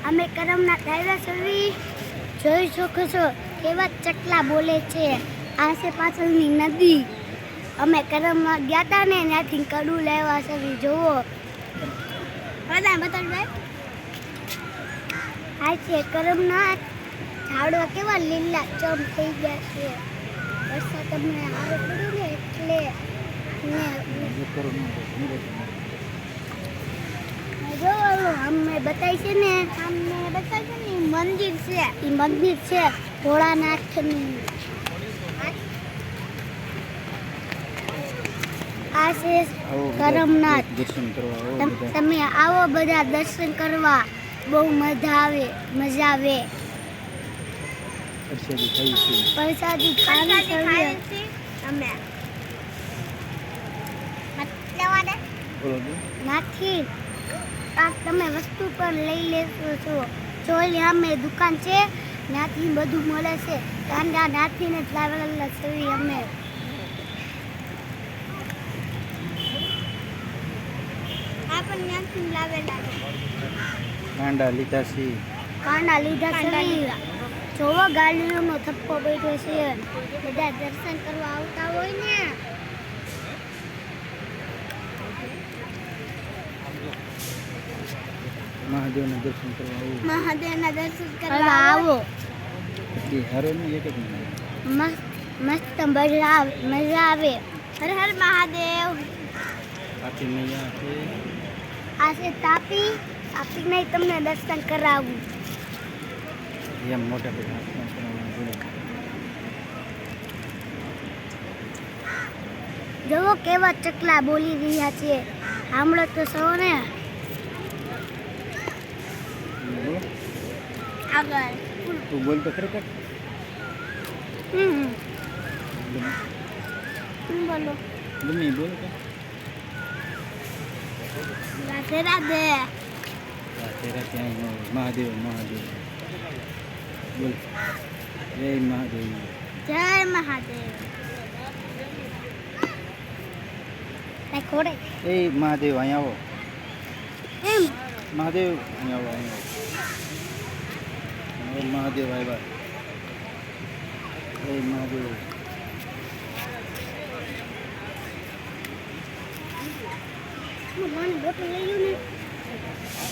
અમે કરમનાથ આવ્યા સવી જોઈ શકો છો કેવા ચકલા બોલે છે. આ છે પાછળની નદી. અમે કરમનાથ ગયા હતા ને ત્યાંથી કડું લેવા સવી જોવો બતાડ આ છે કરમનાથ. ઝાડવા કેવા લીલા ચમ થઈ ગયા છે. વરસાદ તમને સારો પડ્યો ને એટલે જો અમને બતાવી છે ને મંદિર છે. એ મંદિર છે ભોળાનાથનું. આ છે કરમનાથ. તમે આવો બધા દર્શન કરવા, બહુ મજા આવે. પ્રસાદી ખાવી અમે નાથી તમે વસ્તુ પણ લઈ લેશો છો. ચોલી અમે દુકાન છે ત્યાંથી બધું મળે છે. કાંડા નાથીને જ લાવેલા છે. અમે કાંડા લીધા છે. જોવો ગાડીઓનો થપ્પો બેઠો છે. બધા દર્શન કરવા આવતા હોય ને મહાદેવના દર્શન કરવા આવો. મસ્ત મજા આવે. હર હર મહાદેવ. આ છે તાપી નહીં તમને દર્શન કરાવું. મોટા જોવો કેવા ચકલા બોલી રહ્યા છે. સાંભળો તો સૌ ને. આગળ તું બોલ તો ખરેખર. બોલો ગમે બોલ તો. રાધે રાધે. મહાદેવ બોલ. જય મહાદેવ. જય મહાદેવ. એ મહાદેવ અહીંયા આવો. એમ મહાદેવ અહીંયા આવો. મહાદેવ આવ્યા. જય મહાદેવ. બોટલ લઈ લો ને.